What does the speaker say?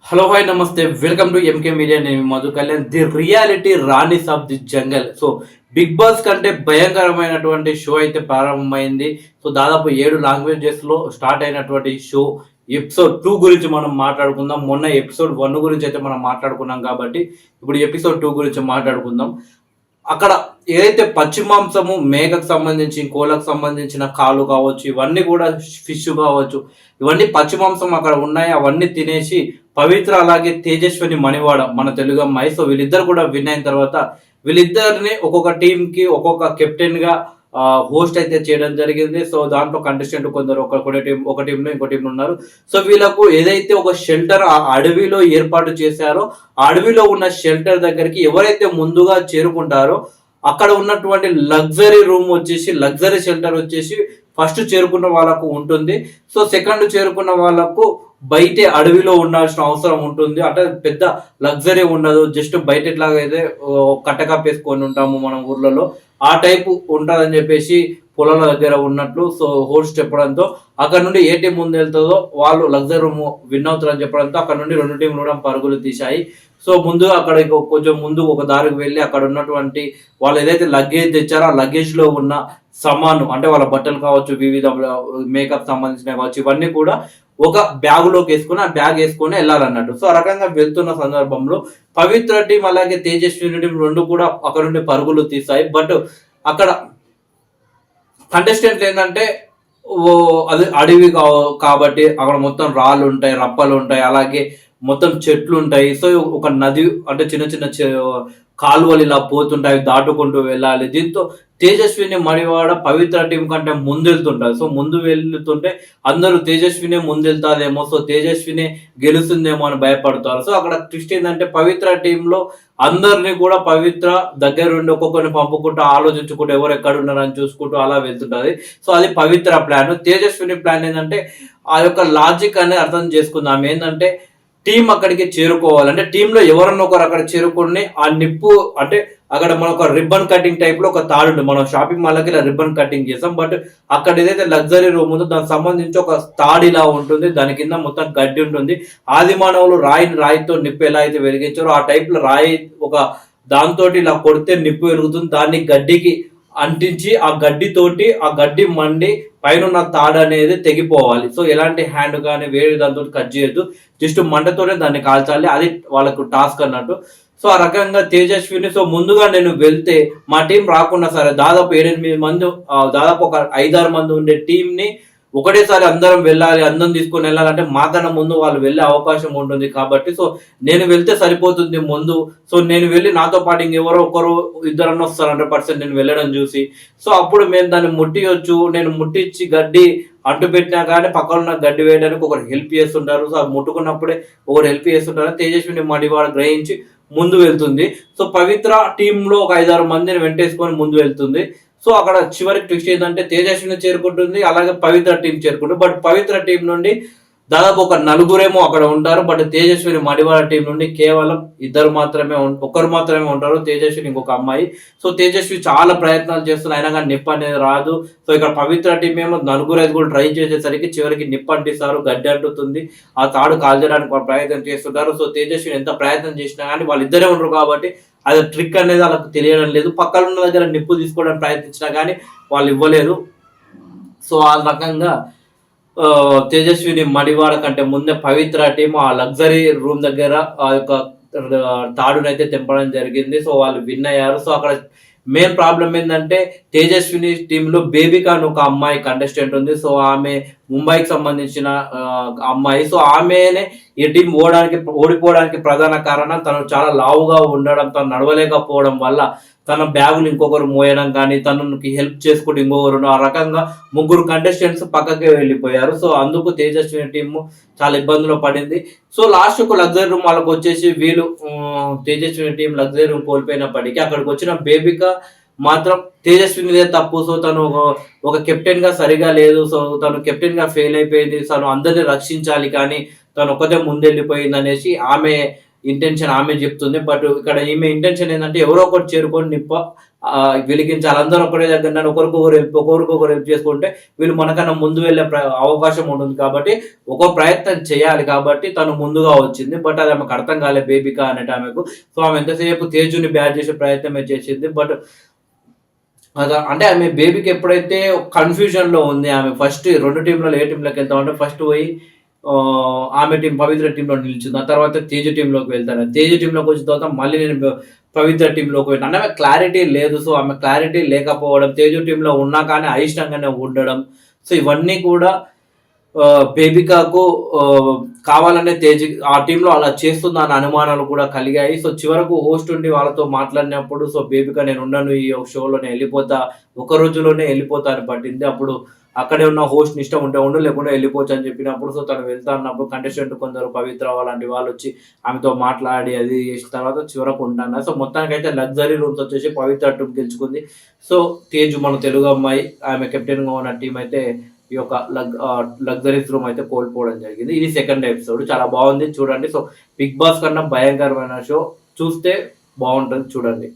Hello hi namaste welcome to MK media. నేను Madhu Kalyan, the reality ranis of the jungle. So Bigg Boss కంటే భయంకరమైనటువంటి show అయితే ప్రారంభమైంది. సో దాదాపు 7 లాంగ్వేజెస్లో స్టార్ట్ అయినటువంటి షో ఎపిసోడ్ 2 గురించి మనం మాట్లాడుకుందాం. మొన్న ఎపిసోడ్ 1 గురించి అయితే మనం మాట్లాడుకున్నాం కాబట్టి ఇప్పుడు ఎపిసోడ్ 2 గురించి మాట్లాడుకుందాం. అక్కడ ఏదైతే పచ్చి మాంసము మేకకు సంబంధించి కోళ్ళకు సంబంధించిన కాలు కావచ్చు, ఇవన్నీ కూడా ఫిష్ కావచ్చు, ఇవన్నీ పచ్చి మాంసం అక్కడ ఉన్నాయి. అవన్నీ తినేసి పవిత్ర అలాగే తేజస్విని మణివాడ మన తెలుగు అమ్మాయి. సో వీళ్ళిద్దరు కూడా విన్ అయిన తర్వాత వీళ్ళిద్దరిని ఒక్కొక్క టీంకి ఒక్కొక్క కెప్టెన్ గా హోస్ట్ అయితే చేయడం జరిగింది. సో దాంట్లో కంటెస్టెంట్ కొందరు ఒక టీంలో ఇంకో టీంలో ఉన్నారు. సో వీళ్ళకు ఏదైతే ఒక షెల్టర్ ఆ అడవిలో ఏర్పాటు చేశారో ఆ అడవిలో ఉన్న షెల్టర్ దగ్గరికి ఎవరైతే ముందుగా చేరుకుంటారో అక్కడ ఉన్నటువంటి లగ్జరీ షెల్టర్ వచ్చేసి ఫస్ట్ చేరుకున్న వాళ్ళకు ఉంటుంది. సో సెకండ్ చేరుకున్న వాళ్ళకు బయటే అడవిలో ఉండాల్సిన అవసరం ఉంటుంది. అంటే పెద్ద లగ్జరీ ఉండదు, జస్ట్ బయట ఎట్లాగైతే కట్టకప్పేసుకొని ఉంటాము మనం ఊర్లలో, ఆ టైపు ఉంటుందని చెప్పేసి పొలాల దగ్గర ఉన్నట్లు సో హోస్ట్ చెప్పడంతో అక్కడ నుండి ఏ టీం ముందు వెళ్తుందో వాళ్ళు లగ్జరీ రూమ్ విన్ అవుతారని చెప్పడంతో అక్కడ నుండి 2 టీంలు కూడా పరుగులు తీశాయి. సో ముందుగా అక్కడ కొంచెం ముందు ఒక దారికి వెళ్ళి అక్కడ ఉన్నటువంటి వాళ్ళు ఏదైతే లగేజ్ తెచ్చారో ఆ లగేజ్ లో ఉన్న సామాను అంటే వాళ్ళ బట్టలు కావచ్చు, వివిధ మేకప్ సంబంధించినవి కావచ్చు, ఇవన్నీ కూడా ఒక బ్యాగులోకి వేసుకుని ఆ బ్యాగ్ వేసుకొని వెళ్ళాలన్నట్టు. సో ఆ రకంగా వెళ్తున్న సందర్భంలో పవిత్ర టీం అలాగే తేజస్విని టీం రెండు కూడా అక్కడ నుండి పరుగులు తీస్తాయి. బట్ అక్కడ కంటెస్టెంట్లు ఏంటంటే అది అడవి కాబట్టి అక్కడ మొత్తం రాళ్ళు ఉంటాయి, రప్పలు ఉంటాయి, అలాగే మొత్తం చెట్లు ఉంటాయి. సో ఒక నది అంటే చిన్న చిన్న కాలువలు ఇలా పోతుంటాయి, దాటుకుంటూ వెళ్ళాలి. దీంతో తేజస్విని మణివాడ పవిత్ర టీం కంటే ముందు వెళ్తుంటారు. సో ముందు వెళ్తుంటే అందరూ తేజస్వినే ముందు వెళ్తాదేమో, సో తేజస్వినే గెలుస్తుందేమో అని భయపడతారు. సో అక్కడ ట్విస్ట్ ఏంటంటే పవిత్ర టీంలో అందరినీ కూడా పవిత్ర దగ్గరుండి ఒక్కొక్కరిని పంపుకుంటూ ఆలోచించుకుంటూ ఎవరు ఎక్కడ ఉన్నారని చూసుకుంటూ అలా వెళ్తుంటది. సో అది పవిత్ర ప్లాన్. తేజస్విని ప్లాన్ ఏంటంటే ఆ యొక్క లాజిక్ అనేది అర్థం చేసుకుందాం. ఏంటంటే టీం అక్కడికి చేరుకోవాలంటే టీంలో ఎవరన్నా ఒకరు అక్కడ చేరుకుని ఆ నిప్పు అంటే అక్కడ మనం ఒక రిబ్బన్ కటింగ్ టైప్ లో ఒక తాడు ఉంటుంది. మనం షాపింగ్ మాల్కి ఇలా రిబ్బన్ కటింగ్ చేస్తాం. బట్ అక్కడ ఏదైతే లగ్జరీ రూమ్ ఉందో దానికి సంబంధించి ఒక తాడిలా ఉంటుంది, దాని కింద మొత్తం గడ్డి ఉంటుంది. ఆది మానవులు రాయితో నిప్పు ఎలా అయితే వెలిగించారో ఆ టైప్ లో రాయి ఒక దాంతో ఇలా కొడితే నిప్పు వెలుగుతుంది. దాన్ని గడ్డికి అంటించి ఆ గడ్డితోటి ఆ గడ్డి మండి పైన తాడు అనేది తెగిపోవాలి. సో ఎలాంటి హ్యాండ్ కానీ వేరే దాంతో కట్ చేయొద్దు, జస్ట్ మంటతోనే దాన్ని కాల్చాలి. అది వాళ్ళకు టాస్క్ అన్నట్టు. సో ఆ రకంగా తేజస్విని సో ముందుగా నేను వెళ్తే మా టీం రాకుండా సరే దాదాపు 7-8 మంది దాదాపు ఒక 5-6 మంది ఉండే టీంని ఒకటేసారి అందరం వెళ్ళాలి, అందరం తీసుకొని వెళ్ళాలంటే మాకన్నా ముందు వాళ్ళు వెళ్ళే అవకాశం ఉంటుంది. కాబట్టి సో నేను వెళ్తే సరిపోతుంది ముందు. సో నేను వెళ్ళి నాతో పాటు ఇంకెవరో ఒకరు ఇద్దరన్నా వస్తారు 100% నేను వెళ్ళడం చూసి. సో అప్పుడు మేము దాన్ని ముట్టియొచ్చు. నేను ముట్టించి గడ్డి అంటు పెట్టినా కానీ పక్కన ఉన్న గడ్డి వేయడానికి ఒకరు హెల్ప్ చేస్తుంటారు. సో అది ముట్టుకున్నప్పుడే ఒకరు హెల్ప్ చేస్తుంటారు. తేజస్విని మడివాడు గ్రహించి ముందు వెళ్తుంది. సో పవిత్ర టీంలో ఒక 5-6 మందిని వెంటేసుకొని ముందు వెళ్తుంది. సో అక్కడ చివరికి ట్విస్ట్ ఏంటంటే తేజస్విని చేరుకుంటుంది, అలాగే పవిత్ర టీం చేరుకుంటుంది. బట్ పవిత్ర టీం నుండి దాదాపు ఒక 4 అక్కడ ఉంటారు. బట్ తేజస్విని మడివాడ టీం నుండి కేవలం ఒకరు మాత్రమే ఉంటారు, తేజస్విని ఇంకొక అమ్మాయి. సో తేజస్వి చాలా ప్రయత్నాలు చేస్తున్నారు, అయినా కానీ నిప్పు అనేది రాదు. సో ఇక్కడ పవిత్ర టీం ఏమో 4-5 ట్రై చేసేసరికి చివరికి నిప్పు అంటిస్తారు, గడ్డి అంటుతుంది, ఆ తాడు కాల్చడానికి ప్రయత్నం చేస్తుంటారు. సో తేజస్విని ఎంత ప్రయత్నం చేసినా కానీ వాళ్ళిద్దరే ఉండరు కాబట్టి అది ట్రిక్ అనేది వాళ్ళకి తెలియడం లేదు. పక్కన ఉన్న దగ్గర నిప్పు తీసుకోవడానికి ప్రయత్నించినా కానీ వాళ్ళు ఇవ్వలేదు. సో ఆ రకంగా తేజస్విని మడివాడ కంటే ముందే పవిత్ర టీం ఆ లగ్జరీ రూమ్ దగ్గర ఆ యొక్క తాడునైతే తెంపడం జరిగింది. సో వాళ్ళు విన్ అయ్యారు. సో అక్కడ మెయిన్ ప్రాబ్లం ఏంటంటే తేజస్విని టీంలో బేబికా అని ఒక అమ్మాయి కంటెస్టెంట్ ఉంది. సో ఆమె ముంబైకి సంబంధించిన అమ్మాయి. సో ఆమెనే ఈ టీం ఓడిపోవడానికి ప్రధాన కారణం తను చాలా లావుగా ఉండడం, తను నడవలేకపోవడం వల్ల తన బ్యాగులు ఇంకొకరు మోయడం కానీ తనకి హెల్ప్ చేసుకుంటూ ఇంకొకరు ఆ రకంగా 3 కంటెస్టెంట్స్ పక్కకే వెళ్ళిపోయారు. సో అందుకు తేజస్విని టీము చాలా ఇబ్బందులు పడింది. సో లాస్ట్ ఒక లగ్జరీ రూమ్ వాళ్ళకి వచ్చేసి వీళ్ళు తేజస్విని టీం లగ్జరీ రూమ్ కోల్పోయినప్పటికీ అక్కడికి వచ్చిన బేబిక మాత్రం తేజస్వినిదే తప్పు. సో తను ఒక కెప్టెన్ గా సరిగా లేదు. సో తను కెప్టెన్ గా ఫెయిల్ అయిపోయింది, తను అందరిని రక్షించాలి కానీ తను ఒకటే ముందెళ్ళిపోయింది అనేసి ఆమె ఇంటెన్షన్ ఆమె చెప్తుంది. బట్ ఇక్కడ ఈమె ఇంటెన్షన్ ఏంటంటే ఎవరో ఒకటి చేరుకొని వెలిగించాలి. అందరూ ఒకటే దగ్గర ఉన్నారు. ఒకరికొకరు హెల్ప్ చేసుకుంటే వీళ్ళు మనకన్నా ముందు వెళ్ళే అవకాశం ఉంటుంది కాబట్టి ఒక ప్రయత్నం చేయాలి కాబట్టి తను ముందుగా వచ్చింది. బట్ అది ఆమెకు అర్థం కాలే బేబిక అనేటామెకు. సో, ఆమె ఎంతసేపు తేజుని బ్యాట్ చేసే ప్రయత్నమే చేసింది. బట్ అంటే ఆమె బేబీకి ఎప్పుడైతే కన్‌ఫ్యూజన్‌లో ఉంది. ఆమె ఫస్ట్ 2 టీమ్‌లలో ఏ టీమ్‌లోకెళ్తామంటే ఫస్ట్ పోయి ఆమె టీమ్ పవిత్ర టీమ్‌లో నిలిచింది. ఆ తర్వాత తేజ టీమ్‌లోకి వెళ్తాను. తేజ టీమ్‌లోకి వచ్చిన తర్వాత మళ్ళీ నేను పవిత్ర టీమ్‌లోకి పోయినా. అంటే ఆమె క్లారిటీ లేదు. సో, ఆమె క్లారిటీ లేకపోవడం, తేజ టీమ్‌లో ఉన్నా కానీ అయిష్టంగానే ఉండడం. సో, ఇవన్నీ కూడా బేబికాకు కావాలనే ఆ టీమ్‌లో అలా చేస్తుందన్న అనుమానాలు కూడా కలిగాయి. సో, చివరకు హోస్ట్ ఉండి వాళ్ళతో మాట్లాడినప్పుడు బేబిక నేనుండను ఈ షోలో నేనెళ్ళిపోతా. ఒక రోజులోనే ఎళ్ళిపోతా అని పట్టింది. అప్పుడు అక్కడే ఉన్న హోస్ట్‌ని ఇష్టం ఉంటే ఉండు లేకుంటే ఎళ్ళిపోవచ్చు అని చెప్పినప్పుడు తను వెళ్తా అన్నప్పుడు కంటెస్టెంట్ కొందరు పవిత్ర అలాంటి వాళ్ళొచ్చి ఆమెతో మాట్లాడి అది చేసిన తర్వాత చివరకు ఉంటాను. సో, మొత్తానికైతే లగ్జరీ రూమ్స్ వచ్చేసి పవిత్ర టీమ్ గెలుచుకుంది. సో, తేజు మన తెలుగు అమ్మాయి ఆమె కెప్టెన్‌గా ఉన్న టీమ్ అయితే ఈ యొక్క లగ్జరీస్ రూమ్ అయితే కోల్పోవడం జరిగింది. ఇది సెకండ్ ఎపిసోడ్. చాలా బావుంది చూడండి. సో, 'బిగ్ బాస్' కన్నా భయంకరమైన షో. చూస్తే బావుంటది చూడండి.